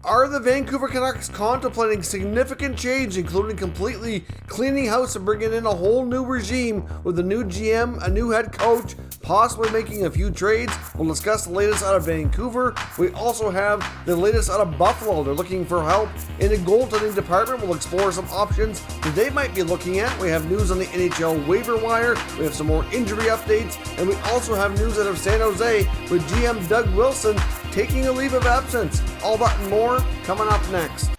Are the Vancouver Canucks contemplating significant change, including completely cleaning house and bringing in a whole new regime with a new GM, a new head coach, possibly making a few trades? We'll discuss the latest out of Vancouver. We also have the latest out of Buffalo. They're looking for help in the goaltending department. We'll explore some options that they might be looking at. We have news on the NHL waiver wire. We have some more injury updates. And we also have news out of San Jose with GM Doug Wilson taking a leave of absence. All that and more coming up next.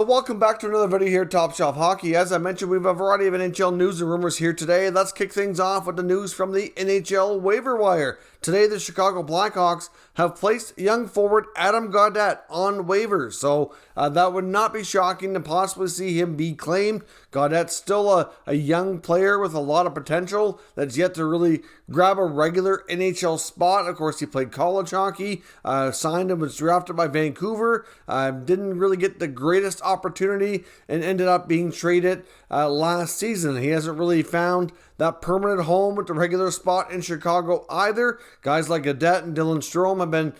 Welcome back to another video here at Top Shelf Hockey. As I mentioned, we have a variety of NHL news and rumors here today. Let's kick things off with the news from the NHL waiver wire. Today, the Chicago Blackhawks have placed young forward Adam Gaudette on waivers. So that would not be shocking to possibly see him be claimed. Gaudette's still a young player with a lot of potential that's yet to really grab a regular NHL spot. Of course, he played college hockey, signed and was drafted by Vancouver. Didn't really get the greatest opportunity and ended up being traded last season. He hasn't really found that permanent home with the regular spot in Chicago either. Guys like Gaudette and Dylan Strome have been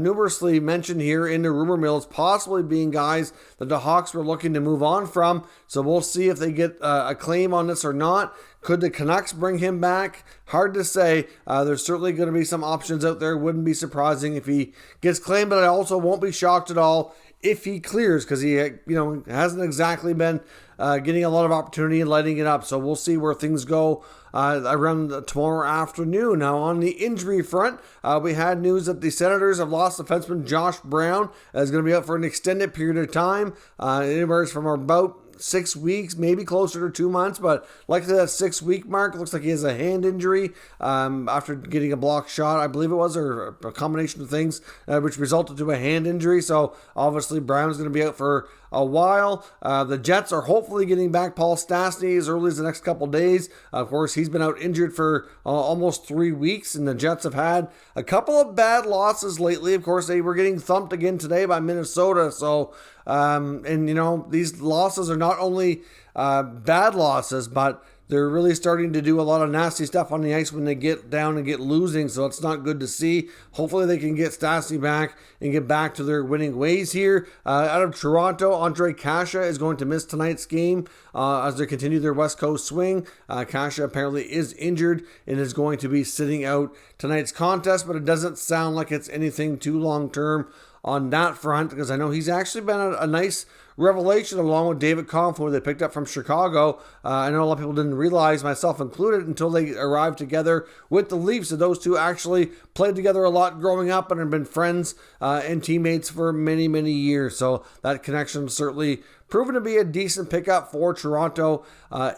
numerously mentioned here in the rumor mills, possibly being guys that the Hawks were looking to move on from. So we'll see if they get a claim on this or not. Could the Canucks bring him back? Hard to say. There's certainly going to be some options out there. Wouldn't be surprising if he gets claimed, but I also won't be shocked at all if he clears, because he hasn't exactly been getting a lot of opportunity and lighting it up. So we'll see where things go around tomorrow afternoon. Now, on the injury front, we had news that the Senators have lost defenseman Josh Brown. Is going to be out for an extended period of time, anywhere from about 6 weeks, maybe closer to 2 months, but likely that 6 week mark. It looks like he has a hand injury after getting a blocked shot, I believe it was, or a combination of things, which resulted to a hand injury. So obviously Brown's going to be out for a while. The Jets are hopefully getting back Paul Stastny as early as the next couple days. Of course, he's been out injured for almost 3 weeks, and the Jets have had a couple of bad losses lately. Of course, they were getting thumped again today by Minnesota. So, these losses are not only bad losses, but they're really starting to do a lot of nasty stuff on the ice when they get down and get losing, so it's not good to see. Hopefully they can get Stastny back and get back to their winning ways here. Out of Toronto, Ondrej Kase is going to miss tonight's game as they continue their West Coast swing. Kase apparently is injured and is going to be sitting out tonight's contest, but it doesn't sound like it's anything too long-term on that front, because I know he's actually been a nice revelation along with David Kampf, who they picked up from Chicago. I know a lot of people didn't realize, myself included, until they arrived together with the Leafs, that those two actually played together a lot growing up and have been friends and teammates for many, many years. So that connection certainly proven to be a decent pickup for Toronto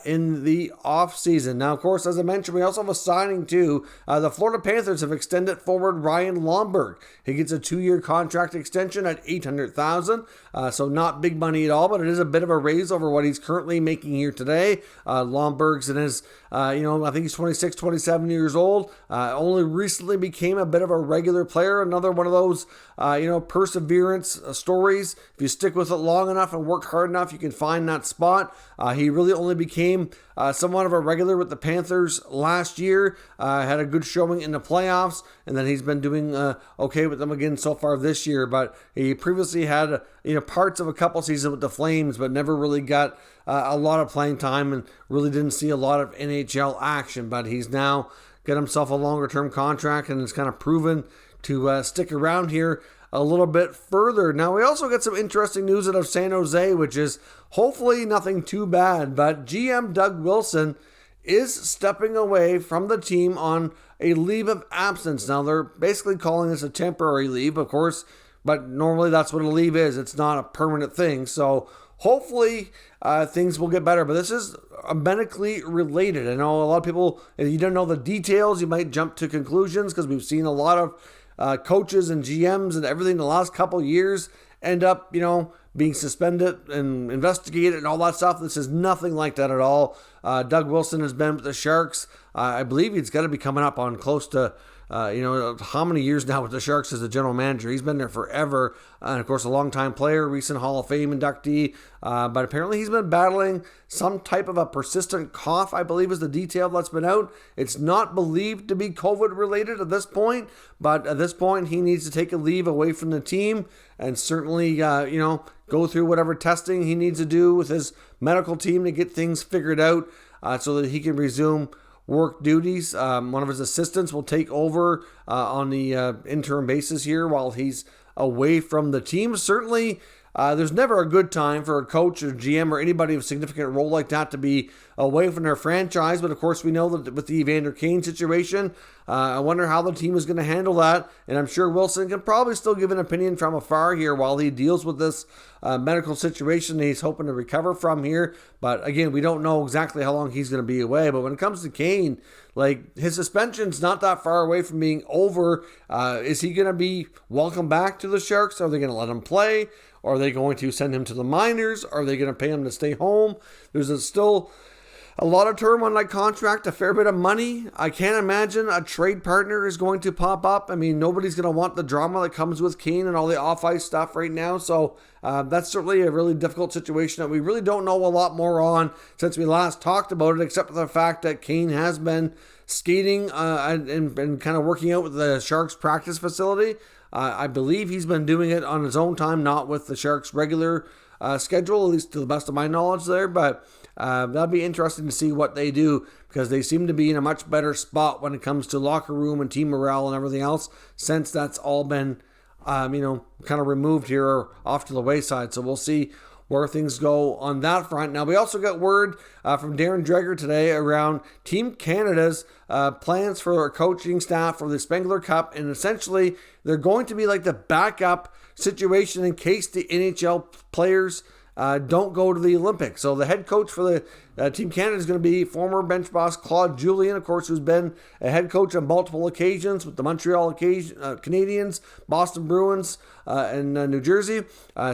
in the offseason. Now, of course, as I mentioned, we also have a signing too. The Florida Panthers have extended forward Ryan Lomberg. He gets a 2-year contract extension at $800,000, so not big money at all, but it is a bit of a raise over what he's currently making here today. Lomberg's in his, I think he's 26, 27 years old. Only recently became a bit of a regular player. Another one of those, perseverance stories. If you stick with it long enough and work hard enough, you can find that spot. He really only became somewhat of a regular with the Panthers last year. Had a good showing in the playoffs, and then he's been doing okay with them again so far this year. But he previously had parts of a couple seasons with the Flames, but never really got a lot of playing time and really didn't see a lot of NHL action. But he's now got himself a longer term contract and is kind of proven to stick around here a little bit further. Now, we also get some interesting news out of San Jose, which is hopefully nothing too bad, but GM Doug Wilson is stepping away from the team on a leave of absence. Now, they're basically calling this a temporary leave, of course, but normally that's what a leave is. It's not a permanent thing. So hopefully things will get better, but this is medically related. I know a lot of people, if you don't know the details, you might jump to conclusions, because we've seen a lot of coaches and GMs and everything the last couple of years end up, being suspended and investigated and all that stuff. This is nothing like that at all. Doug Wilson has been with the Sharks. I believe he's got to be coming up on close to how many years now with the Sharks as a general manager. He's been there forever. And of course, a longtime player, recent Hall of Fame inductee. But apparently he's been battling some type of a persistent cough, I believe is the detail that's been out. It's not believed to be COVID related at this point. But at this point, he needs to take a leave away from the team and certainly, go through whatever testing he needs to do with his medical team to get things figured out so that he can resume work duties. One of his assistants will take over on the interim basis here while he's away from the team. Certainly, there's never a good time for a coach or GM or anybody of a significant role like that to be away from their franchise. But of course, we know that with the Evander Kane situation, I wonder how the team is going to handle that. And I'm sure Wilson can probably still give an opinion from afar here while he deals with this medical situation that he's hoping to recover from here. But again, we don't know exactly how long he's going to be away. But when it comes to Kane, like, his suspension's not that far away from being over. Is he going to be welcome back to the Sharks? Are they going to let him play? Or are they going to send him to the minors? Are they going to pay him to stay home? There's still a lot of term on that contract, a fair bit of money. I can't imagine a trade partner is going to pop up. I mean, nobody's going to want the drama that comes with Kane and all the off-ice stuff right now. So that's certainly a really difficult situation that we really don't know a lot more on since we last talked about it, except for the fact that Kane has been skating and kind of working out with the Sharks practice facility. I believe he's been doing it on his own time, not with the Sharks' regular schedule, at least to the best of my knowledge there. But that'll be interesting to see what they do, because they seem to be in a much better spot when it comes to locker room and team morale and everything else, since that's all been, kind of removed here or off to the wayside. So we'll see where things go on that front. Now, we also got word from Darren Dreger today around Team Canada's plans for their coaching staff for the Spengler Cup, and essentially they're going to be like the backup situation in case the NHL players don't go to the Olympics. So the head coach for the Team Canada is going to be former bench boss Claude Julien, of course, who's been a head coach on multiple occasions with the Montreal Canadiens, Boston Bruins, and New Jersey.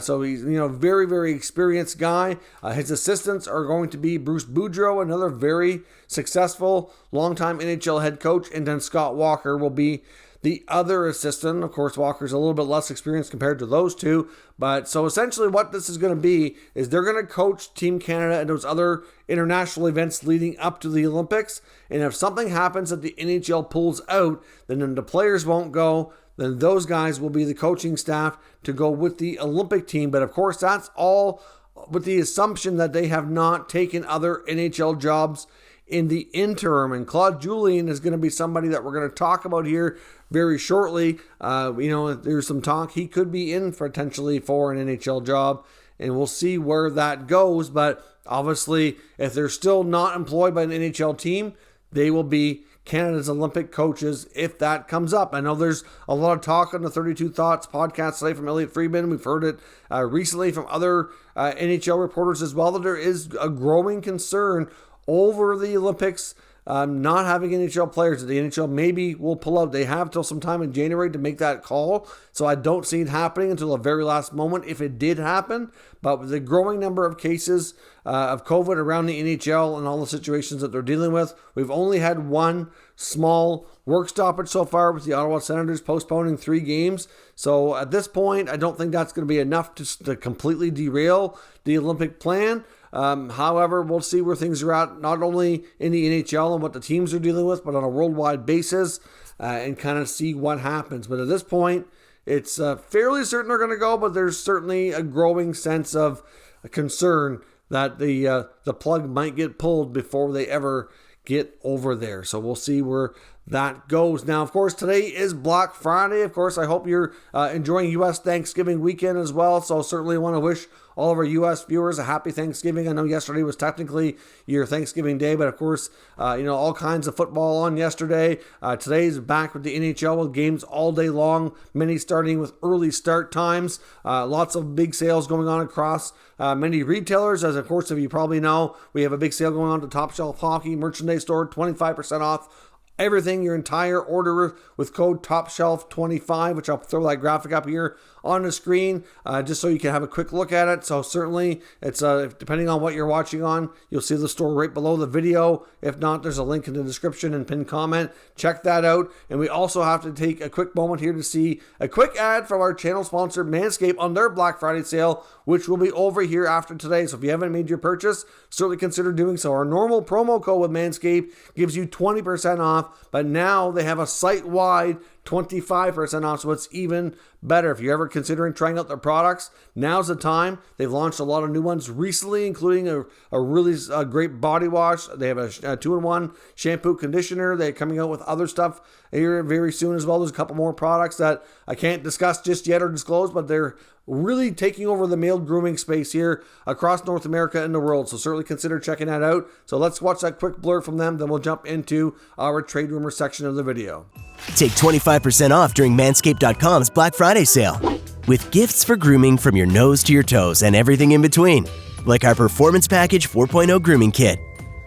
So he's very, very experienced guy. His assistants are going to be Bruce Boudreau, another very successful longtime NHL head coach, and then Scott Walker will be the other assistant. Of course, Walker's a little bit less experienced compared to those two. But so essentially what this is going to be is they're going to coach Team Canada and those other international events leading up to the Olympics. And if something happens that the NHL pulls out, then the players won't go. Then those guys will be the coaching staff to go with the Olympic team. But of course, that's all with the assumption that they have not taken other NHL jobs in the interim. And Claude Julien is going to be somebody that we're going to talk about here very shortly. There's some talk he could be in potentially for an NHL job, and we'll see where that goes. But obviously, if they're still not employed by an NHL team, they will be Canada's Olympic coaches if that comes up. I know there's a lot of talk on the 32 Thoughts podcast today from Elliot Friedman. We've heard it recently from other NHL reporters as well, that there is a growing concern over the Olympics not having NHL players. The NHL maybe will pull out. They have till sometime in January to make that call, so I don't see it happening until the very last moment if it did happen. But with the growing number of cases of COVID around the NHL and all the situations that they're dealing with, we've only had one small work stoppage so far with the Ottawa Senators postponing 3 games. So at this point, I don't think that's going to be enough to completely derail the Olympic plan. However, we'll see where things are at, not only in the NHL and what the teams are dealing with, but on a worldwide basis, and kind of see what happens. But at this point, it's fairly certain they're going to go, but there's certainly a growing sense of concern that the plug might get pulled before they ever get over there. So we'll see where that goes. Now, of course, today is Black Friday. Of course, I hope you're enjoying U.S. Thanksgiving weekend as well. So certainly want to wish all of our U.S. viewers a happy Thanksgiving. I know yesterday was technically your Thanksgiving day, but of course, all kinds of football on yesterday. Today's back with the NHL with games all day long, many starting with early start times. Lots of big sales going on across many retailers. As of course, if you probably know, we have a big sale going on at the Top Shelf Hockey merchandise store, 25% off everything, your entire order with code TOPSHELF25, which I'll throw that graphic up here on the screen just so you can have a quick look at it. So certainly it's depending on what you're watching on, you'll see the store right below the video. If not, there's a link in the description and pinned comment. Check that out. And we also have to take a quick moment here to see a quick ad from our channel sponsor Manscaped on their Black Friday sale, which will be over here after today. So if you haven't made your purchase, certainly consider doing so. Our normal promo code with Manscaped gives you 20% off, but now they have a site-wide 25% off, so it's even better. If you're ever considering trying out their products, now's the time. They've launched a lot of new ones recently, including a really great body wash. They have a 2-in-1 shampoo conditioner. They're coming out with other stuff here very soon as well. There's a couple more products that I can't discuss just yet or disclose, but they're really taking over the male grooming space here across North America and the world. So certainly consider checking that out. So let's watch that quick blur from them. Then we'll jump into our trade rumor section of the video. Take 25% off during Manscaped.com's Black Friday sale. With gifts for grooming from your nose to your toes and everything in between. Like our Performance Package 4.0 grooming kit.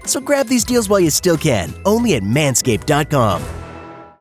So grab these deals while you still can, only at Manscaped.com.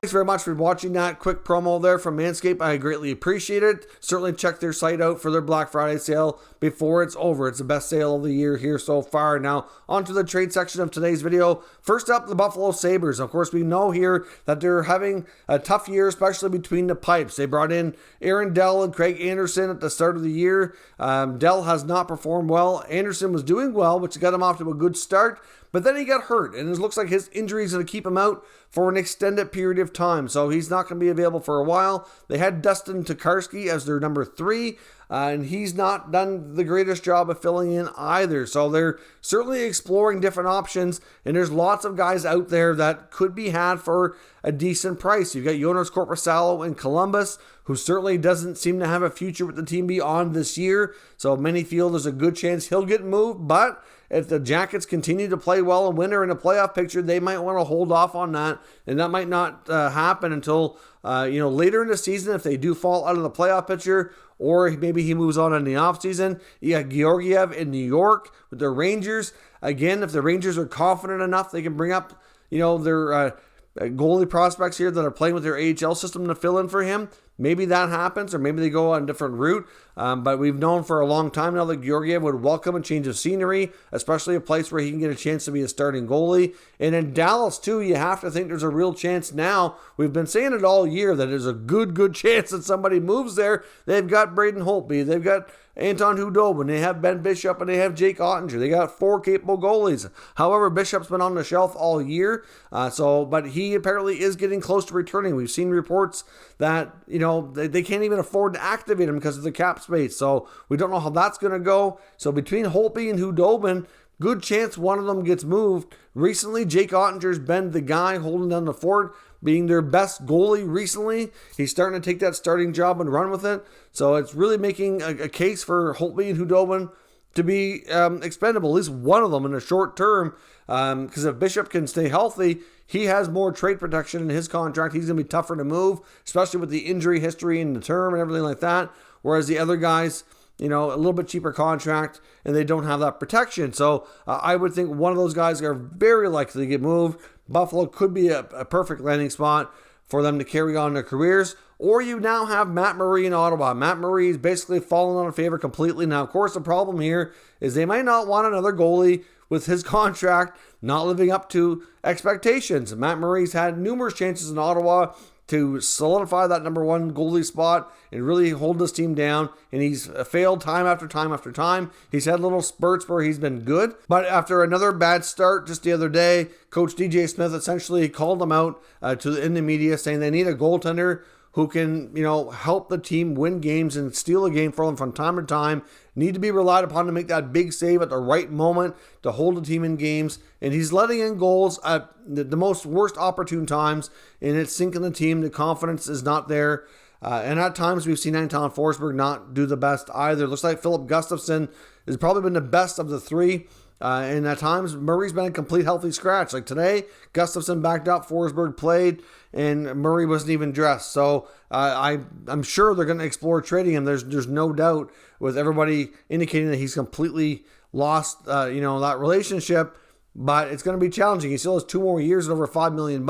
Thanks very much for watching that quick promo there from Manscaped. I greatly appreciate it. Certainly check their site out for their Black Friday sale before it's over. It's the best sale of the year here so far. Now, on to the trade section of today's video. First up, the Buffalo Sabres. Of course, we know here that they're having a tough year, especially between the pipes. They brought in Aaron Dell and Craig Anderson at the start of the year. Dell has not performed well. Anderson was doing well, which got him off to a good start. But then he got hurt, and it looks like his injury is going to keep him out for an extended period of time. So he's not going to be available for a while. They had Dustin Tokarski as their number 3, and he's not done the greatest job of filling in either. So they're certainly exploring different options, and there's lots of guys out there that could be had for a decent price. You've got Jonas Korpisalo in Columbus, who certainly doesn't seem to have a future with the team beyond this year. So many feel there's a good chance he'll get moved, but if the Jackets continue to play well and win or in a playoff picture, they might want to hold off on that, and that might not happen until later in the season if they do fall out of the playoff picture, or maybe he moves on in the offseason. You got Georgiev in New York with the Rangers. Again, if the Rangers are confident enough, they can bring up their goalie prospects here that are playing with their AHL system to fill in for him. Maybe that happens, or maybe they go on a different route. But we've known for a long time now that Georgiev would welcome a change of scenery, especially a place where he can get a chance to be a starting goalie. And in Dallas, too, you have to think there's a real chance now. We've been saying it all year that there's a good chance that somebody moves there. They've got Braden Holtby. They've got Anton Hudobin. They have Ben Bishop, and they have Jake Ottinger. They got 4 capable goalies. However, Bishop's been on the shelf all year. But he apparently is getting close to returning. We've seen reports that, they can't even afford to activate him because of the cap space. So we don't know how that's going to go. So between Holtby and Hudobin, good chance one of them gets moved. Recently, Jake Ottinger's been the guy holding down the fort, being their best goalie recently. He's starting to take that starting job and run with it. So it's really making a case for Holtby and Hudobin to be expendable, at least one of them in the short term. Because if Bishop can stay healthy, he has more trade protection in his contract. He's going to be tougher to move, especially with the injury history and the term and everything like that. Whereas the other guys, a little bit cheaper contract, and they don't have that protection. So I would think one of those guys are very likely to get moved. Buffalo could be a perfect landing spot for them to carry on their careers. Or you now have Matt Murray in Ottawa. Matt Murray is basically fallen out of favor completely. Now, of course, the problem here is they might not want another goalie with his contract not living up to expectations. Matt Murray's had numerous chances in Ottawa to solidify that number 1 goalie spot and really hold this team down, and he's failed time after time after time. He's had little spurts where he's been good, but after another bad start just the other day, Coach DJ Smith essentially called him out in the media, saying they need a goaltender who can, help the team win games and steal a game for them from time to time. Need to be relied upon to make that big save at the right moment to hold the team in games. And he's letting in goals at the most worst opportune times, and it's sinking the team. The confidence is not there. And at times we've seen Anton Forsberg not do the best either. Looks like Philip Gustafsson has probably been the best of the 3. And at times, Murray's been a complete healthy scratch. Like today, Gustafsson backed up, Forsberg played, and Murray wasn't even dressed. So I'm sure they're going to explore trading him. There's no doubt, with everybody indicating that he's completely lost, that relationship. but it's going to be challenging. He still has 2 more years at over $5 million.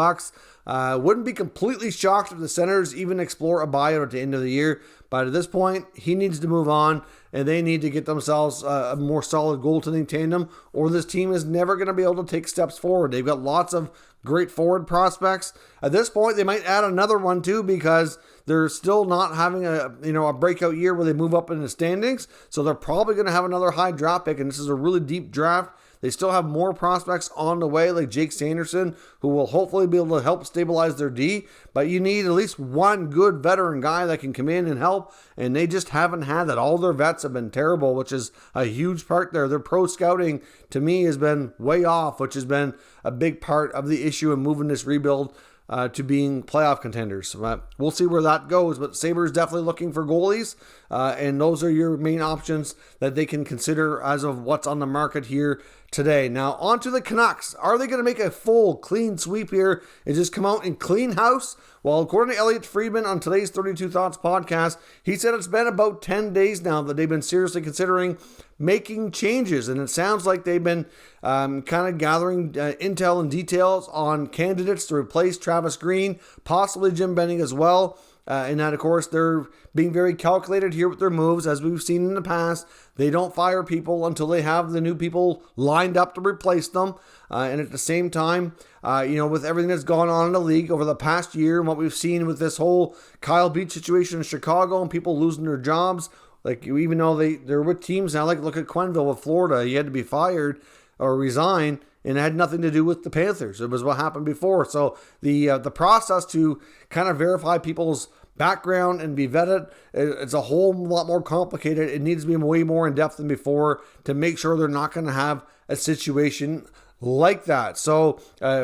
Wouldn't be completely shocked if the Senators even explore a buyout at the end of the year. But at this point, he needs to move on, and they need to get themselves a more solid goaltending tandem, or this team is never going to be able to take steps forward. They've got lots of great forward prospects. At this point, they might add another one too, because they're still not having a breakout year where they move up in the standings. So they're probably going to have another high draft pick, and this is a really deep draft. They still have more prospects on the way, like Jake Sanderson, who will hopefully be able to help stabilize their D. But you need at least one good veteran guy that can come in and help, and they just haven't had that. All their vets have been terrible, which is a huge part there. Their pro scouting, to me, has been way off, which has been a big part of the issue in moving this rebuild to being playoff contenders. We'll see where that goes, but Sabres definitely looking for goalies, and those are your main options that they can consider as of what's on the market here today. Now, on to the Canucks. Are they going to make a full, clean sweep here and just come out and clean house? Well, according to Elliotte Friedman on today's 32 Thoughts podcast, he said it's been about 10 days now that they've been seriously considering making changes, and it sounds like they've been kind of gathering intel and details on candidates to replace Travis Green, possibly Jim Benning as well. And that, of course, they're being very calculated here with their moves. As we've seen in the past, they don't fire people until they have the new people lined up to replace them. And at the same time, with everything that's gone on in the league over the past year and what we've seen with this whole Kyle Beach situation in Chicago and people losing their jobs, like even though they're with teams now, like look at Quenneville with Florida, he had to be fired or resign, and it had nothing to do with the Panthers. It was what happened before. So the process to kind of verify people's background and be vetted, it's a whole lot more complicated. It needs to be way more in depth than before to make sure they're not going to have a situation like that. So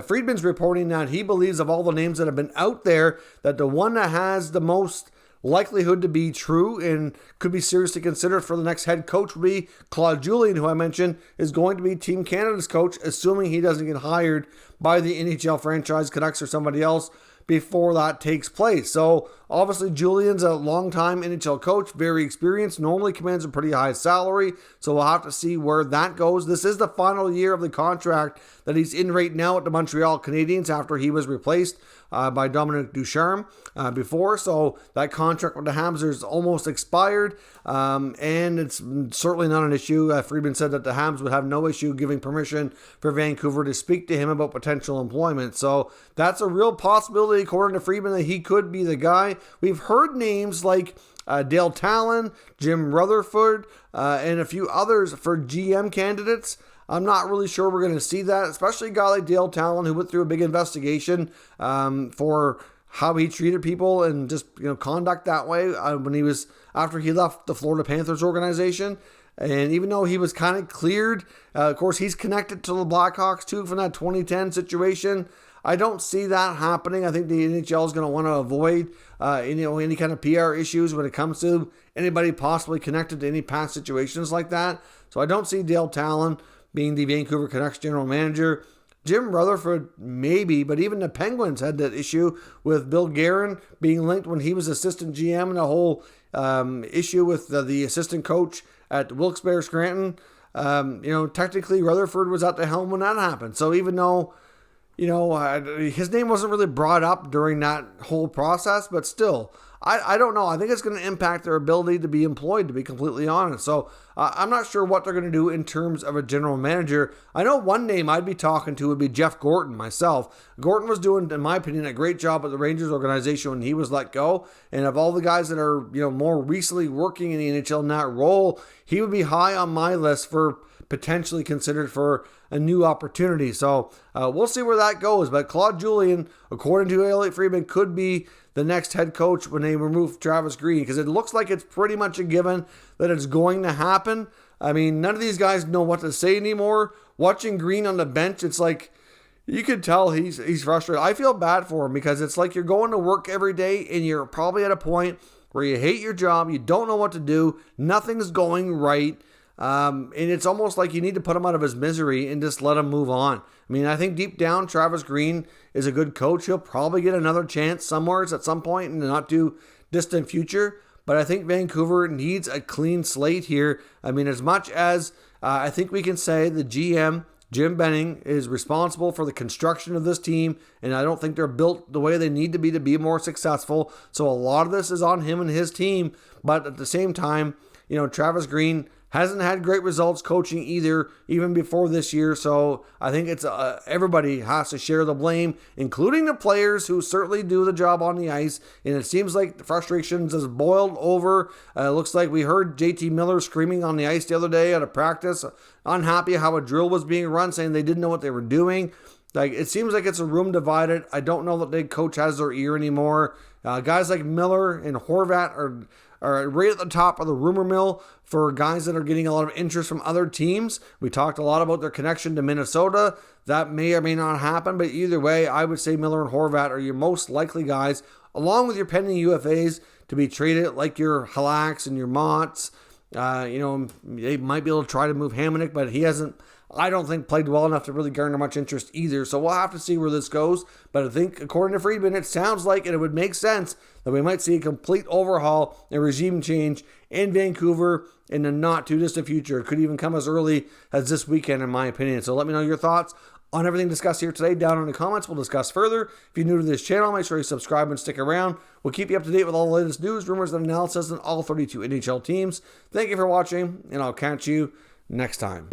Friedman's reporting that he believes of all the names that have been out there, that the one that has the most likelihood to be true and could be seriously considered for the next head coach would be Claude Julien, who I mentioned is going to be Team Canada's coach, assuming he doesn't get hired by the NHL franchise, Canucks or somebody else, before that takes place. So obviously Julian's a long-time NHL coach, very experienced, normally commands a pretty high salary. So we'll have to see where that goes. This is the final year of the contract that he's in right now at the Montreal Canadiens after he was replaced by Dominic Ducharme before. So that contract with the Habs is almost expired, and it's certainly not an issue. Friedman said that the Habs would have no issue giving permission for Vancouver to speak to him about potential employment. So that's a real possibility, according to Friedman, that he could be the guy. We've heard names like Dale Talon, Jim Rutherford, and a few others for GM candidates. I'm not really sure we're going to see that, especially a guy like Dale Talon, who went through a big investigation for how he treated people and just conduct that way after he left the Florida Panthers organization. And even though he was kind of cleared, of course, he's connected to the Blackhawks too from that 2010 situation. I don't see that happening. I think the NHL is going to want to avoid any kind of PR issues when it comes to anybody possibly connected to any past situations like that. So I don't see Dale Talon being the Vancouver Canucks general manager. Jim Rutherford, maybe, but even the Penguins had that issue with Bill Guerin being linked when he was assistant GM, and the whole issue with the assistant coach at Wilkes-Barre Scranton. Technically Rutherford was at the helm when that happened. So even though his name wasn't really brought up during that whole process, but still, I don't know. I think it's going to impact their ability to be employed, to be completely honest. So I'm not sure what they're going to do in terms of a general manager. I know one name I'd be talking to would be Jeff Gorton myself. Gorton was doing, in my opinion, a great job at the Rangers organization when he was let go. And of all the guys that are, more recently working in the NHL in that role, he would be high on my list for potentially considered for a new opportunity. So we'll see where that goes. But Claude Julien, according to Elliotte Friedman, could be the next head coach when they remove Travis Green, because it looks like it's pretty much a given that it's going to happen. I mean, none of these guys know what to say anymore. Watching Green on the bench, it's like you could tell he's frustrated. I feel bad for him, because it's like you're going to work every day and you're probably at a point where you hate your job, you don't know what to do, nothing's going right. And it's almost like you need to put him out of his misery and just let him move on. I mean, I think deep down, Travis Green is a good coach. He'll probably get another chance somewhere at some point in the not too distant future. But I think Vancouver needs a clean slate here. I mean, as much as I think we can say the GM Jim Benning is responsible for the construction of this team, and I don't think they're built the way they need to be more successful. So a lot of this is on him and his team. But at the same time, Travis Green hasn't had great results coaching either, even before this year. So I think it's everybody has to share the blame, including the players who certainly do the job on the ice. And it seems like the frustrations has boiled over. It looks like we heard JT Miller screaming on the ice the other day at a practice, unhappy how a drill was being run, saying they didn't know what they were doing. It seems like it's a room divided. I don't know that the coach has their ear anymore. Guys like Miller and Horvat are right at the top of the rumor mill for guys that are getting a lot of interest from other teams. We talked a lot about their connection to Minnesota. That may or may not happen, but either way, I would say Miller and Horvat are your most likely guys, along with your pending UFAs, to be traded, like your Halaks and your Motts. They might be able to try to move Hamonic, but he hasn't, I don't think, played well enough to really garner much interest either. So we'll have to see where this goes. But I think, according to Friedman, it sounds like, and it would make sense, that we might see a complete overhaul and regime change in Vancouver in the not too distant future. It could even come as early as this weekend, in my opinion. So let me know your thoughts on everything discussed here today down in the comments. We'll discuss further. If you're new to this channel, make sure you subscribe and stick around. We'll keep you up to date with all the latest news, rumors, and analysis on all 32 NHL teams. Thank you for watching, and I'll catch you next time.